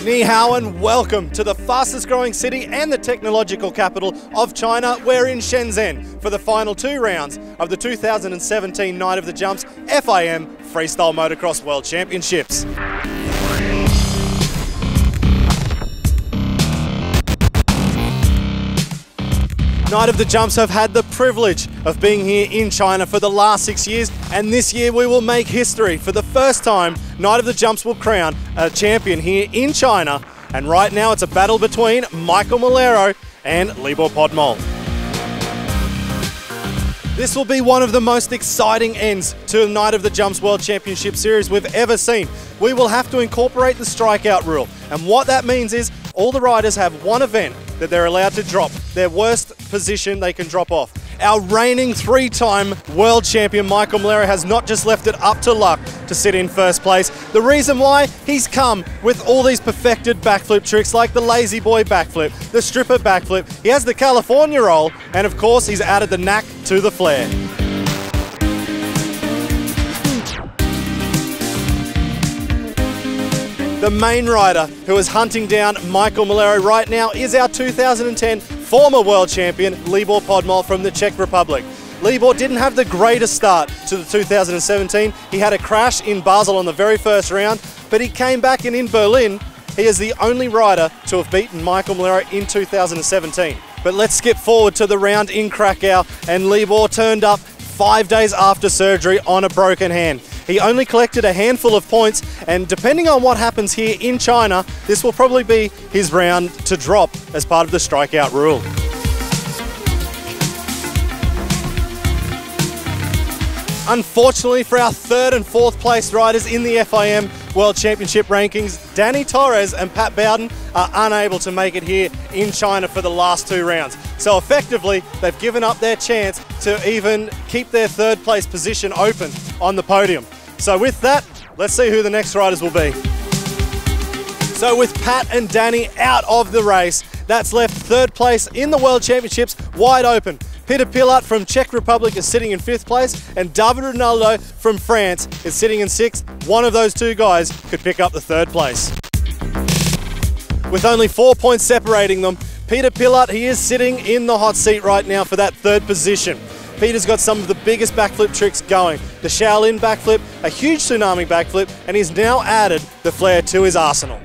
Ni hao and welcome to the fastest growing city and the technological capital of China. We're in Shenzhen for the final two rounds of the 2017 Night of the Jumps FIM Freestyle Motocross World Championships. Night of the Jumps have had the privilege of being here in China for the last 6 years, and this year we will make history. For the first time, Night of the Jumps will crown a champion here in China, and right now it's a battle between Michael Malero and Libor Podmol. This will be one of the most exciting ends to a Night of the Jumps World Championship Series we've ever seen. We will have to incorporate the strikeout rule, and what that means is all the riders have one event that they're allowed to drop, their worst position they can drop off. Our reigning three-time world champion Michael Malero has not just left it up to luck to sit in first place. The reason why, he's come with all these perfected backflip tricks like the lazy boy backflip, the stripper backflip, he has the California roll, and of course he's added the knack to the flair. The main rider who is hunting down Michael Malero right now is our 2010 former world champion, Libor Podmol from the Czech Republic. Libor didn't have the greatest start to the 2017. He had a crash in Basel on the very first round, but he came back, and in Berlin, he is the only rider to have beaten Michael Malero in 2017. But let's skip forward to the round in Krakow, and Libor turned up 5 days after surgery on a broken hand. He only collected a handful of points, and depending on what happens here in China, this will probably be his round to drop as part of the strikeout rule. Unfortunately for our third and fourth place riders in the FIM World Championship rankings, Danny Torres and Pat Bowden are unable to make it here in China for the last two rounds. So effectively, they've given up their chance to even keep their third place position open on the podium. So with that, let's see who the next riders will be. So with Pat and Danny out of the race, that's left third place in the World Championships wide open. Peter Pilat from Czech Republic is sitting in fifth place, and David Ronaldo from France is sitting in sixth. One of those two guys could pick up the third place. With only 4 points separating them, Peter Pilat, he is sitting in the hot seat right now for that third position. Peter's got some of the biggest backflip tricks going. The Shaolin backflip, a huge tsunami backflip, and he's now added the flair to his arsenal.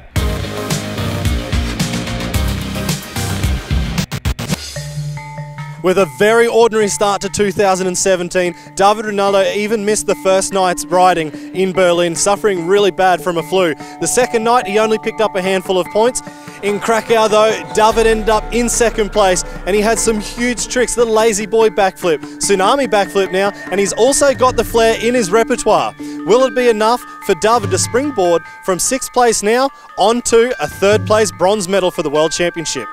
With a very ordinary start to 2017, David Ronaldo even missed the first night's riding in Berlin, suffering really bad from a flu. The second night, he only picked up a handful of points. In Krakow though, David ended up in second place, and he had some huge tricks, the lazy boy backflip, tsunami backflip now, and he's also got the flair in his repertoire. Will it be enough for David to springboard from sixth place now onto a third place bronze medal for the World Championship?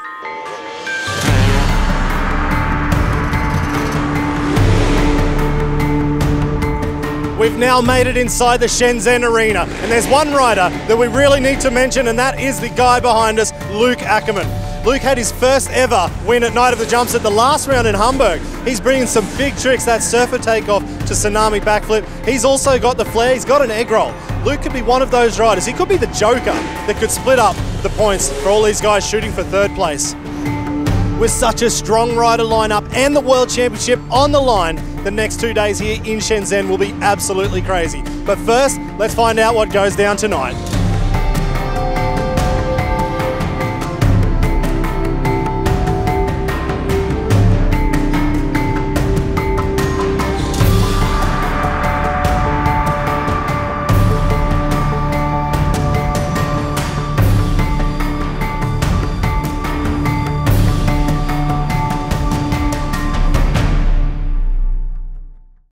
We've now made it inside the Shenzhen arena, and there's one rider that we really need to mention, and that is the guy behind us, Luke Ackermann. Luke had his first ever win at Night of the Jumps at the last round in Hamburg. He's bringing some big tricks, that surfer takeoff to tsunami backflip. He's also got the flair, he's got an egg roll. Luke could be one of those riders. He could be the joker that could split up the points for all these guys shooting for third place. With such a strong rider lineup and the World Championship on the line, the next 2 days here in Shenzhen will be absolutely crazy. But first, let's find out what goes down tonight.